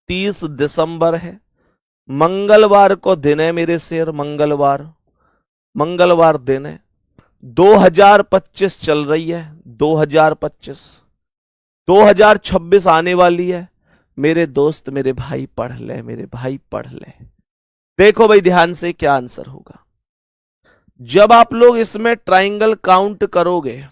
30 दिसंबर है, मंगलवार को दिन है मेरे शेर, मंगलवार, मंगलवार दिन है। 2025 चल रही है, 2025, 2026 आने वाली है। मेरे दोस्त, मेरे भाई पढ़ ले, मेरे भाई पढ़ ले। देखो भाई ध्यान से क्या आंसर होगा। जब आप लोग इसमें ट्राइंगल काउंट करोगे,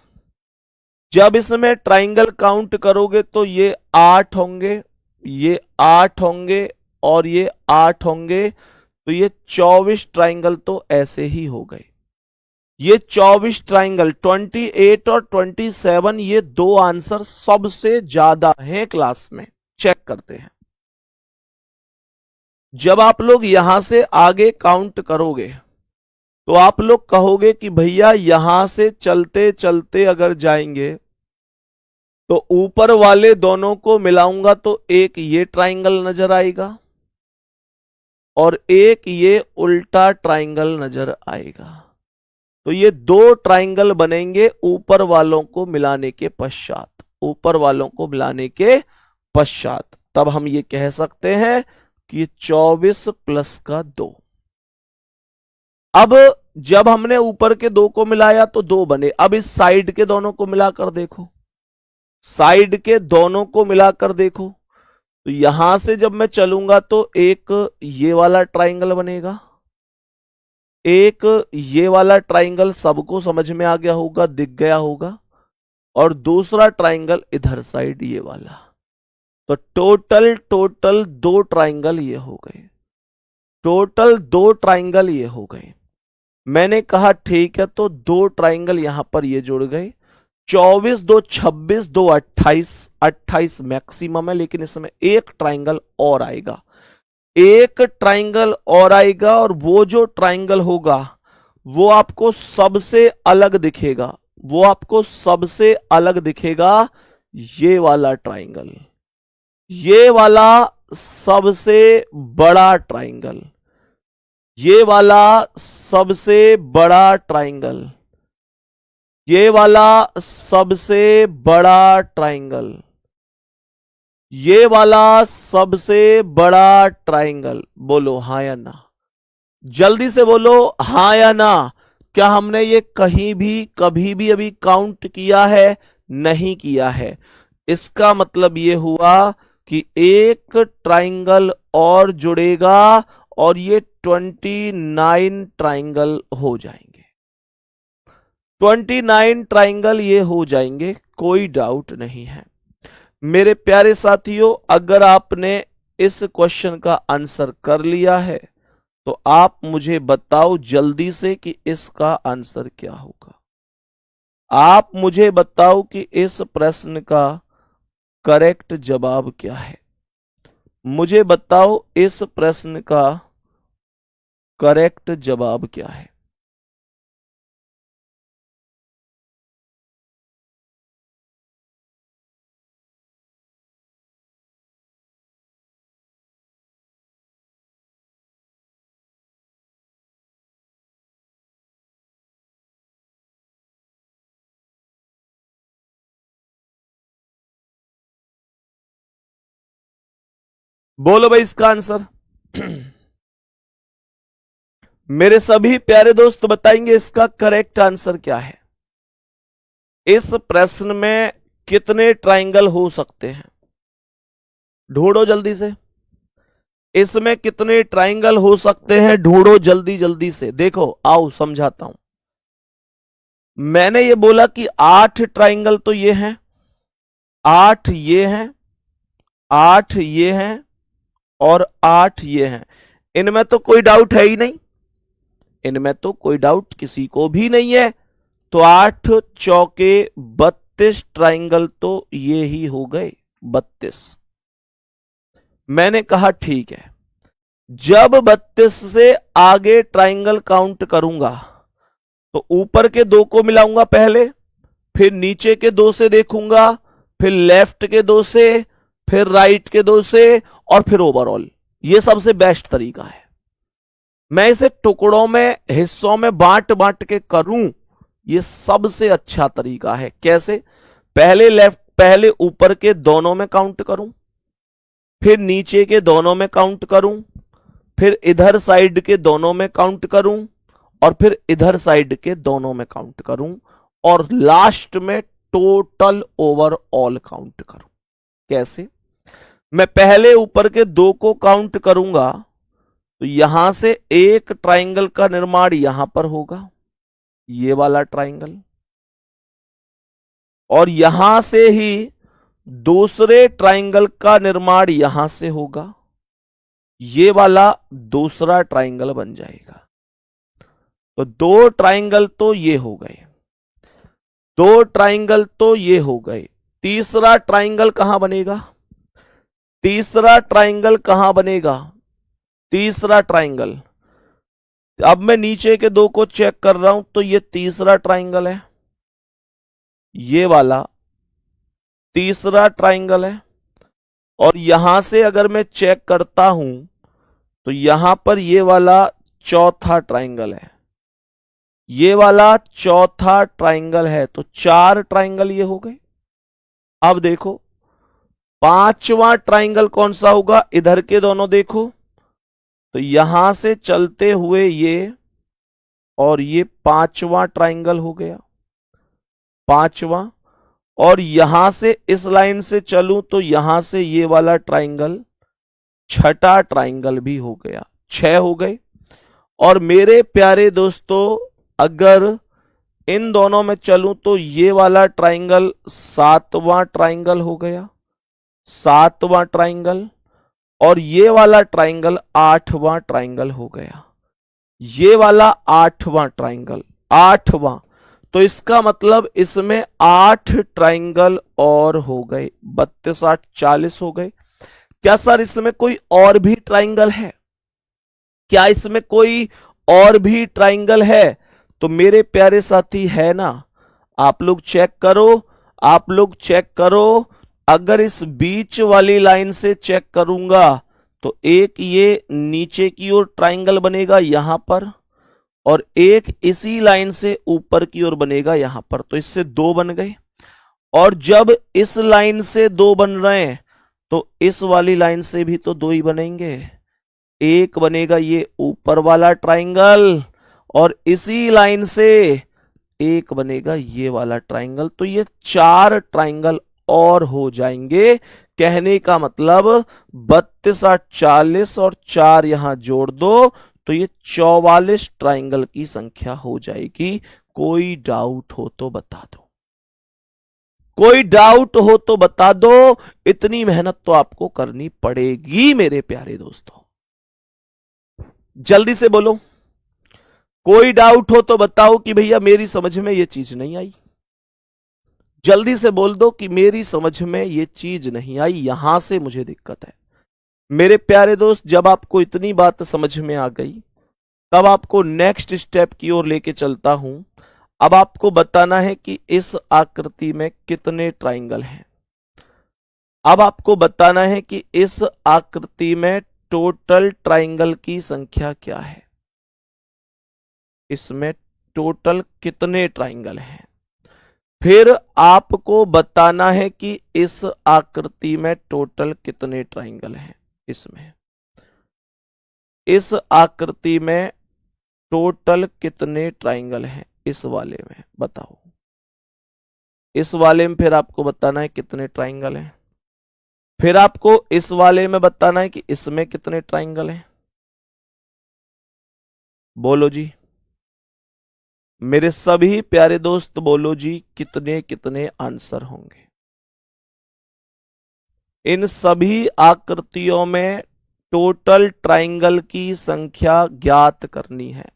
जब इसमें ट्राइंगल काउंट करोगे तो ये 8 होंगे, ये 8 होंगे, और ये 8 होंगे, तो ये 24 ट्राइंगल तो ऐसे ही हो गए। ये 24 ट्राइंगल 28 और 27, ये दो आंसर सबसे ज्यादा हैं क्लास में। चेक करते हैं। जब आप लोग यहां से आगे काउंट करोगे तो आप लोग कहोगे कि भैया यहां से चलते चलते अगर जाएंगे तो ऊपर वाले दोनों को मिलाऊंगा तो एक ये ट्राइंगल नजर आएगा और एक ये उल्टा ट्राइंगल नजर आएगा। तो ये दो ट्राइंगल बनेंगे ऊपर वालों को मिलाने के पश्चात, ऊपर वालों को मिलाने के पश्चात। तब हम ये कह सकते हैं कि 24 प्लस का 2। अब जब हमने ऊपर के दो को मिलाया तो दो बने। अब इस साइड के दोनों को मिलाकर देखो, साइड के दोनों को मिलाकर देखो। तो यहां से जब मैं चलूंगा तो एक ये वाला ट्राइंगल बनेगा, एक ये वाला ट्राइंगल सबको समझ में आ गया होगा, दिख गया होगा, और दूसरा ट्राइंगल इधर साइड ये वाला। तो टोटल दो ट्राइंगल ये हो गए, टोटल दो ट्राइंगल ये हो गए। मैंने कहा ठीक है, तो दो ट्राइंगल यहां पर ये जुड़ गए। 24 2 26 2 28, 28 मैक्सिमम है, लेकिन इसमें एक ट्राइंगल और आएगा, एक ट्राइंगल और आएगा, और वो जो ट्राइंगल होगा वो आपको सबसे अलग दिखेगा, वो आपको सबसे अलग दिखेगा ये वाला ट्राइंगल, ये वाला सबसे बड़ा ट्राइंगल, ये वाला सबसे बड़ा ट्राइंगल, ये वाला सबसे बड़ा ट्राइंगल, ये वाला सबसे बड़ा ट्राइंगल। बोलो हां या ना, जल्दी से बोलो हां या ना। क्या हमने ये कहीं भी कभी भी अभी काउंट किया है? नहीं किया है। इसका मतलब ये हुआ कि एक ट्राइंगल और जुड़ेगा और ये 29 ट्राइंगल हो जाएंगे, 29 ट्राइंगल ये हो जाएंगे, कोई डाउट नहीं है। मेरे प्यारे साथियों, अगर आपने इस क्वेश्चन का आंसर कर लिया है तो आप मुझे बताओ जल्दी से कि इसका आंसर क्या होगा। आप मुझे बताओ कि इस प्रश्न का करेक्ट जवाब क्या है। मुझे बताओ इस प्रश्न का करेक्ट जवाब क्या है। बोलो भाई इसका आंसर। मेरे सभी प्यारे दोस्त बताएंगे इसका करेक्ट आंसर क्या है। इस प्रश्न में कितने ट्राइंगल हो सकते हैं? ढूंढो जल्दी से। इसमें कितने ट्राइंगल हो सकते हैं? ढूंढो जल्दी जल्दी से। देखो आओ समझाता हूं। मैंने ये बोला कि 8 ट्राइंगल तो ये हैं, 8 ये हैं, 8 ये हैं और 8 ये हैं। इनमें तो कोई डाउट है ही नहीं, इनमें तो कोई डाउट किसी को भी नहीं है। तो 8 चौके 32 ट्राइंगल तो ये ही हो गए, 32। मैंने कहा ठीक है, जब 32 से आगे ट्राइंगल काउंट करूंगा तो ऊपर के दो को मिलाऊंगा पहले, फिर नीचे के दो से देखूंगा, फिर लेफ्ट के दो से, फिर राइट के दो से, और फिर ओवरऑल। ये सबसे बेस्ट तरीका है। मैं इसे टुकड़ों में, हिस्सों में बांट बांट के करूं, ये सबसे अच्छा तरीका है। कैसे? पहले ऊपर के दोनों में काउंट करूं, फिर नीचे के दोनों में काउंट करूं, फिर इधर साइड के दोनों में काउंट करूं, और फिर इधर साइड के दोनों में काउंट करूं, और लास्ट में टोटल ओवरऑल काउंट करूं। कैसे? मैं पहले ऊपर के दो को काउंट करूंगा तो यहां से एक ट्राइंगल का निर्माण यहां पर होगा, ये वाला ट्राइंगल, और यहां से ही दूसरे ट्राइंगल का निर्माण यहां से होगा, ये वाला दूसरा ट्राइंगल बन जाएगा। तो दो ट्राइंगल तो ये हो गए, दो ट्राइंगल तो ये हो गए। तीसरा ट्राइंगल कहां बनेगा? तीसरा ट्राइंगल कहां बनेगा? तीसरा ट्राइंगल, अब मैं नीचे के दो को चेक कर रहा हूं, तो ये तीसरा ट्राइंगल है, ये वाला तीसरा ट्राइंगल है। और यहां से अगर मैं चेक करता हूं तो यहां पर ये वाला चौथा ट्राइंगल है, ये वाला चौथा ट्राइंगल है। तो चार ट्राइंगल ये हो गए। अब देखो पांचवा ट्राइंगल कौन सा होगा? इधर के दोनों देखो, तो यहां से चलते हुए ये और ये पांचवा ट्राइंगल हो गया, पांचवा। और यहां से इस लाइन से चलूं तो यहां से ये वाला ट्राइंगल छठा ट्राइंगल भी हो गया, छह हो गए। और मेरे प्यारे दोस्तों अगर इन दोनों में चलूं तो ये वाला ट्राइंगल सातवां ट्राइंगल हो गया, सातवां ट्राइंगल। और ये वाला ट्राइंगल आठवां ट्राइंगल हो गया, ये वाला आठवां ट्राइंगल, आठवां। तो इसका मतलब इसमें आठ ट्राइंगल और हो गए, 32 8 40 हो गए। क्या सर इसमें कोई और भी ट्राइंगल है? क्या इसमें कोई और भी ट्राइंगल है? तो मेरे प्यारे साथी है ना, आप लोग चेक करो, आप लोग चेक करो। अगर इस बीच वाली लाइन से चेक करूंगा तो एक ये नीचे की ओर ट्राइंगल बनेगा यहां पर, और एक इसी लाइन से ऊपर की ओर बनेगा यहां पर। तो इससे दो बन गए। और जब इस लाइन से दो बन रहे हैं तो इस वाली लाइन से भी तो दो ही बनेंगे। एक बनेगा ये ऊपर वाला ट्राइंगल और इसी लाइन से एक बनेगा ये वाला ट्राइंगल। तो ये चार ट्राइंगल और हो जाएंगे। कहने का मतलब 32 8 40 और चार यहां जोड़ दो तो ये 44 ट्राइंगल की संख्या हो जाएगी। कोई डाउट हो तो बता दो, कोई डाउट हो तो बता दो। इतनी मेहनत तो आपको करनी पड़ेगी मेरे प्यारे दोस्तों, जल्दी से बोलो। कोई डाउट हो तो बताओ कि भैया मेरी समझ में ये चीज नहीं आई। जल्दी से बोल दो कि मेरी समझ में ये चीज नहीं आई, यहां से मुझे दिक्कत है। मेरे प्यारे दोस्त जब आपको इतनी बात समझ में आ गई तब आपको नेक्स्ट स्टेप की ओर लेके चलता हूं। अब आपको बताना है कि इस आकृति में कितने ट्राइंगल हैं। अब आपको बताना है कि इस आकृति में टोटल ट्राइंगल की संख्या क्या है, इसमें टोटल कितने ट्राइंगल हैं। फिर आपको बताना है कि इस आकृति में टोटल कितने ट्राइंगल हैं, इसमें इस आकृति में टोटल कितने ट्राइंगल हैं, इस वाले में बताओ। इस वाले में फिर आपको बताना है कितने ट्राइंगल हैं। फिर आपको इस वाले में बताना है कि इसमें कितने ट्राइंगल हैं। बोलो जी मेरे सभी प्यारे दोस्त, बोलो जी कितने कितने आंसर होंगे। इन सभी आकृतियों में टोटल ट्राइंगल की संख्या ज्ञात करनी है।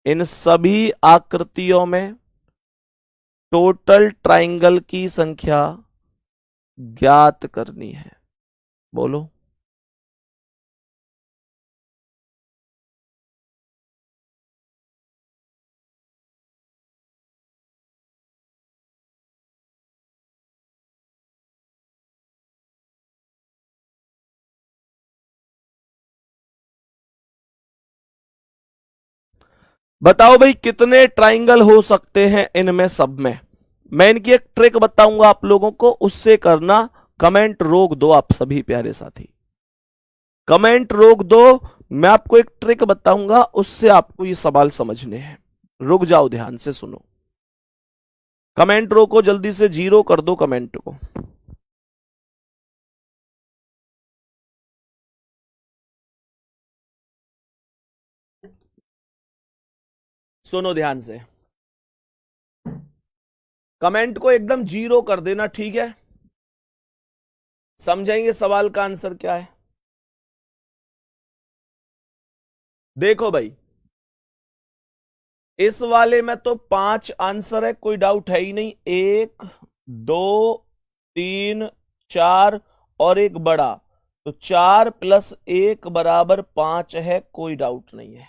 इन सभी आकृतियों में टोटल ट्राइंगल की संख्या ज्ञात करनी है। बोलो। बताओ भाई कितने ट्राइंगल हो सकते हैं इनमें सब में। मैं इनकी एक ट्रिक बताऊंगा आप लोगों को, उससे करना। कमेंट रोक दो आप सभी प्यारे साथी, कमेंट रोक दो। मैं आपको एक ट्रिक बताऊंगा, उससे आपको ये सवाल समझने हैं। रुक जाओ, ध्यान से सुनो। कमेंट रोको, जल्दी से जीरो कर दो कमेंट को। सुनो ध्यान से, कमेंट को एकदम जीरो कर देना, ठीक है। समझेंगे सवाल का आंसर क्या है। देखो भाई इस वाले में तो 5 आंसर है, कोई डाउट है ही नहीं। 1 2 3 4 और एक बड़ा, तो 4 + 1 = 5 है, कोई डाउट नहीं है,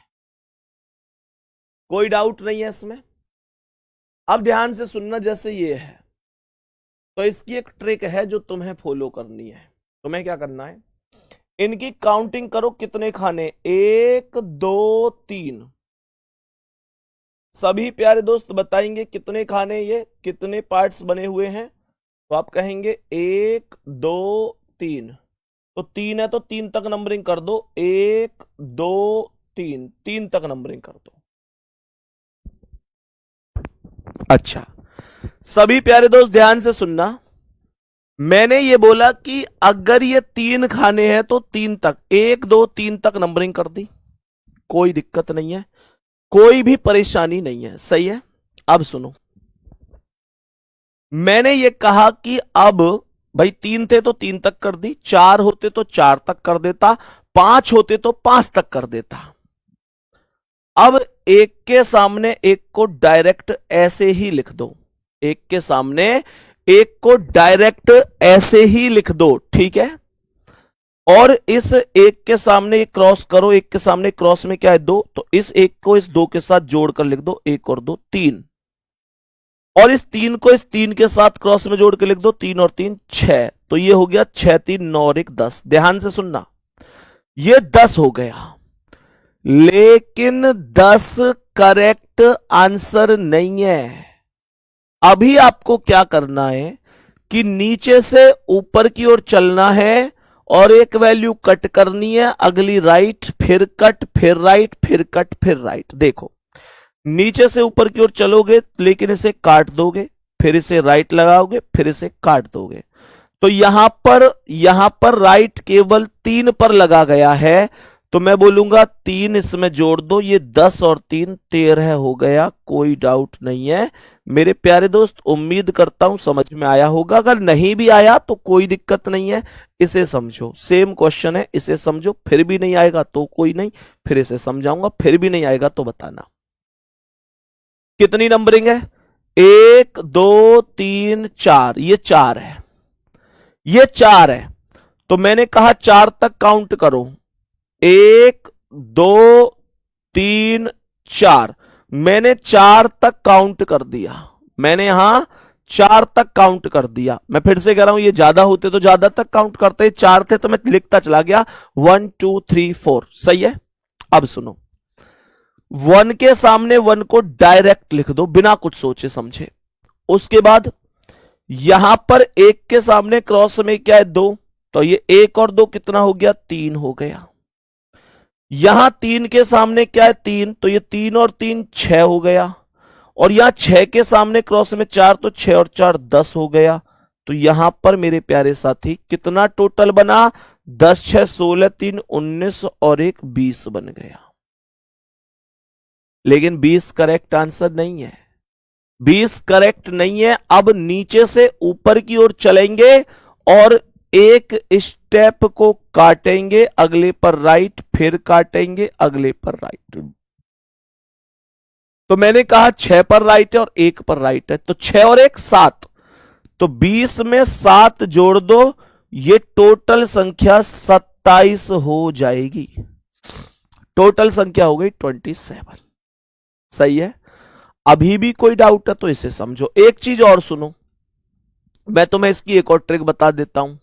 कोई डाउट नहीं है इसमें। अब ध्यान से सुनना, जैसे ये है तो इसकी एक ट्रिक है जो तुम्हें फॉलो करनी है। तुम्हें क्या करना है, इनकी काउंटिंग करो, कितने खाने, 1 2 3। सभी प्यारे दोस्त बताएंगे कितने खाने, ये कितने पार्ट्स बने हुए हैं, तो आप कहेंगे 1 2 3। तो 3 है तो 3 तक नंबरिंग कर दो, 1 2 3, 3 तक नंबरिंग कर दो। अच्छा, सभी प्यारे दोस्त ध्यान से सुनना, मैंने ये बोला कि अगर ये 3 खाने हैं तो 3 तक, 1 2 3 तक नंबरिंग कर दी, कोई दिक्कत नहीं है, कोई भी परेशानी नहीं है, सही है। अब सुनो, मैंने ये कहा कि अब भाई 3 थे तो 3 तक कर दी, 4 होते तो 4 तक कर देता, 5 होते तो 5 तक कर देता। अब एक के सामने एक को डायरेक्ट ऐसे ही लिख दो, एक के सामने एक को डायरेक्ट ऐसे ही लिख दो, ठीक है। और इस एक के सामने एक क्रॉस करो, एक के सामने क्रॉस में क्या है 2, तो इस एक को इस 2 के साथ जोड़कर लिख दो, 1 और 2 3। और इस 3 को इस 3 के साथ क्रॉस में जोड़ के लिख दो, 3 और 3 6। तो ये हो गया 6 3 9 और 1 10। ध्यान से सुनना, ये 10 हो गया, लेकिन 10 करेक्ट आंसर नहीं है। अभी आपको क्या करना है कि नीचे से ऊपर की ओर चलना है और एक वैल्यू कट करनी है, अगली राइट, फिर कट, फिर राइट, फिर कट, फिर राइट। देखो, नीचे से ऊपर की ओर चलोगे लेकिन इसे काट दोगे, फिर इसे राइट लगाओगे, फिर इसे काट दोगे। तो यहां पर राइट केवल 3 पर लगा गया है, तो मैं बोलूंगा 3 इसमें जोड़ दो, ये 10 और 3 13 हो गया, कोई डाउट नहीं है। मेरे प्यारे दोस्त, उम्मीद करता हूं समझ में आया होगा, अगर नहीं भी आया तो कोई दिक्कत नहीं है, इसे समझो, सेम क्वेश्चन है, इसे समझो, फिर भी नहीं आएगा तो कोई नहीं, फिर इसे समझाऊंगा, फिर भी नहीं आएगा तो बताना। कितनी नंबरिंग है, 1 2 3 4, ये 4 है, ये 4 है, तो मैंने कहा 4 तक काउंट करो, 1 2 3 4। मैंने 4 तक काउंट कर दिया, मैंने यहां 4 तक काउंट कर दिया। मैं फिर से कह रहा हूं, ये ज्यादा होते तो ज्यादा तक काउंट करते, 4 थे तो मैं लिखता चला गया 1 2 3 4, सही है। अब सुनो, 1 के सामने 1 को डायरेक्ट लिख दो बिना कुछ सोचे समझे। उसके बाद यहां पर 1 के सामने क्रॉस में क्या है 2, तो ये 1 और 2 कितना हो गया, 3 हो गया। यहां 3 के सामने क्या है 3, तो ये 3 और 3 6 हो गया। और यहां 6 के सामने क्रॉस में 4, तो 6 और 4 10 हो गया। तो यहां पर मेरे प्यारे साथी कितना टोटल बना, 10 6 16 3 19 और 1 20 बन गया। लेकिन 20 करेक्ट आंसर नहीं है, 20 करेक्ट नहीं है। अब नीचे से ऊपर की ओर चलेंगे और एक स्टेप को काटेंगे, अगले पर राइट, फिर काटेंगे, अगले पर राइट। तो मैंने कहा 6 पर राइट है और 1 पर राइट है, तो 6 और 1 7, तो 20 में 7 जोड़ दो, ये टोटल संख्या 27 हो जाएगी। टोटल संख्या हो गई 27, सही है। अभी भी कोई डाउट है तो इसे समझो। एक चीज और सुनो, मैं तुम्हें इसकी एक और ट्रिक बता देता हूं,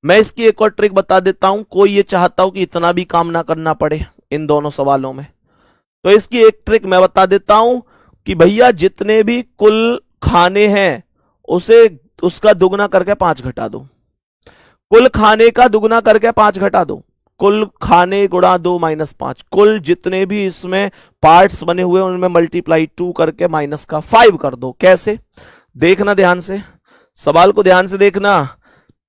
मैं इसकी एक और ट्रिक बता देता हूं। कोई ये चाहता हो कि इतना भी काम ना करना पड़े इन दोनों सवालों में, तो इसकी एक ट्रिक मैं बता देता हूं कि भैया जितने भी कुल खाने हैं उसे उसका दुगना करके 5 घटा दो। कुल खाने का दुगना करके 5 घटा दो, कुल खाने गुणा 2 माइनस 5, कुल जितने भी इसमें पार्ट्स बने हुए उनमें मल्टीप्लाई 2 करके माइनस का 5 कर दो। कैसे, देखना ध्यान से, सवाल को ध्यान से देखना।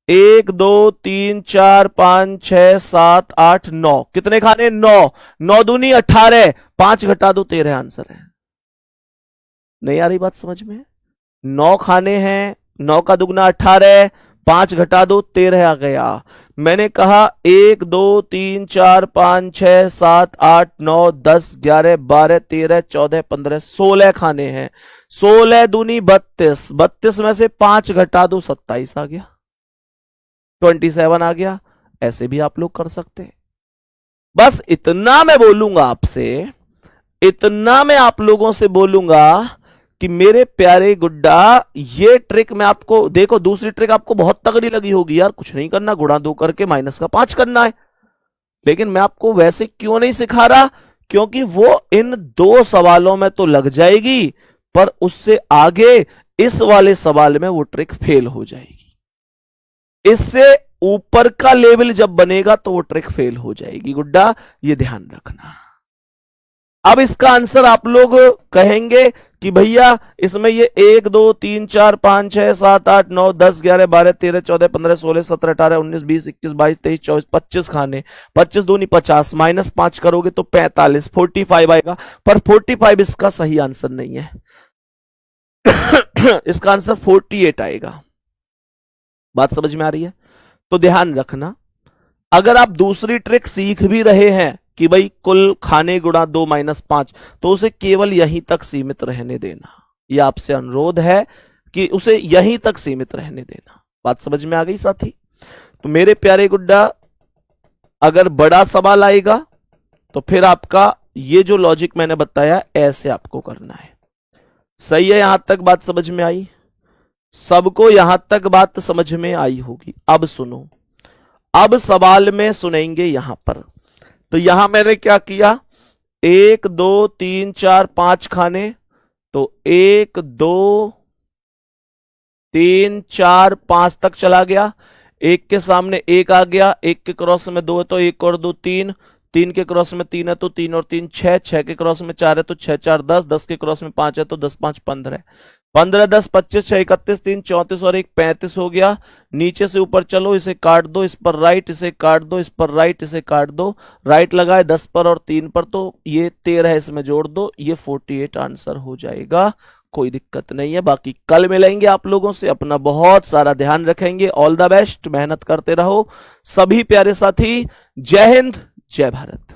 1 2 3 4 5 6 7 8 9, कितने खाने 9, 9 दूनी 18, 5 घटा दो 13 आंसर है। नहीं आ रही बात समझ में, 9 खाने हैं, 9 का दुगना 18, 5 घटा दो 13 आ गया। मैंने कहा 1 2 3 4 5 6 7 8 9 10 11 12 13 14 15 16 खाने हैं। 16 दूनी 32, 32 में से 5 घटा दो 27 आ गया, 27 आ गया। ऐसे भी आप लोग कर सकते हैं। बस इतना मैं बोलूंगा आपसे, इतना मैं आप लोगों से बोलूंगा कि मेरे प्यारे गुड्डा, ये ट्रिक मैं आपको, देखो दूसरी ट्रिक आपको बहुत तगड़ी लगी होगी यार, कुछ नहीं करना, गुणा 2 करके -5 करना है। लेकिन मैं आपको वैसे क्यों नहीं सिखा रहा, क्योंकि वो इन 2 सवालों में तो लग जाएगी, पर उससे आगे इस वाले सवाल में वो ट्रिक फेल हो जाएगी। इससे ऊपर का लेवल जब बनेगा तो वो ट्रिक फेल हो जाएगी गुड्डा, ये ध्यान रखना। अब इसका आंसर आप लोग कहेंगे कि भैया इसमें ये 1 2 3 4 5 6 7 8 9 10 11 12 13 14 15 16 17 18 19 20 21 22 23 24 25 खाने, 25 दूनी 50, -5 करोगे तो 45, 45 आएगा। पर 45 इसका सही आंसर नहीं है। इसका आंसर 48 आएगा। बात समझ में आ रही है? तो ध्यान रखना, अगर आप दूसरी ट्रिक सीख भी रहे हैं कि भाई कुल खाने गुणा 2 -5, तो उसे केवल यहीं तक सीमित रहने देना। यह आपसे अनुरोध है कि उसे यहीं तक सीमित रहने देना। बात समझ में आ गई साथी? तो मेरे प्यारे गुड्डा, अगर बड़ा सवाल आएगा तो फिर आपका ये जो लॉजिक मैंने बताया ऐसे आपको करना है। सही है? यहां तक बात समझ में आई? सबको यहां तक बात समझ में आई होगी। अब सुनो, अब सवाल में सुनेंगे यहां पर। तो यहां मैंने क्या किया, 1 2 3 4 5 खाने, तो 1 2 3 4 5 तक चला गया। 1 के सामने 1 आ गया, 1 के क्रॉस में 2 है तो 1 और 2 3, 3 के क्रॉस में 3 है तो 3 और 3 6, 6 के क्रॉस में 4 है तो 6 4 10, 10 के क्रॉस में 5 है तो 10 5 15, 15 10 25 6 31 3 34 और 1 35 हो गया। नीचे से ऊपर चलो, इसे काट दो, इस पर राइट, इसे काट दो, इस पर राइट, इसे काट दो, राइट लगाए 10 पर और 3 पर, तो ये 13 है, इसमें जोड़ दो, ये 48 आंसर हो जाएगा। कोई दिक्कत नहीं है। बाकी कल मिलेंगे आप लोगों से। अपना बहुत सारा ध्यान रखेंगे। ऑल द बेस्ट, मेहनत करते रहो सभी प्यारे साथी। जय हिंद, जय भारत।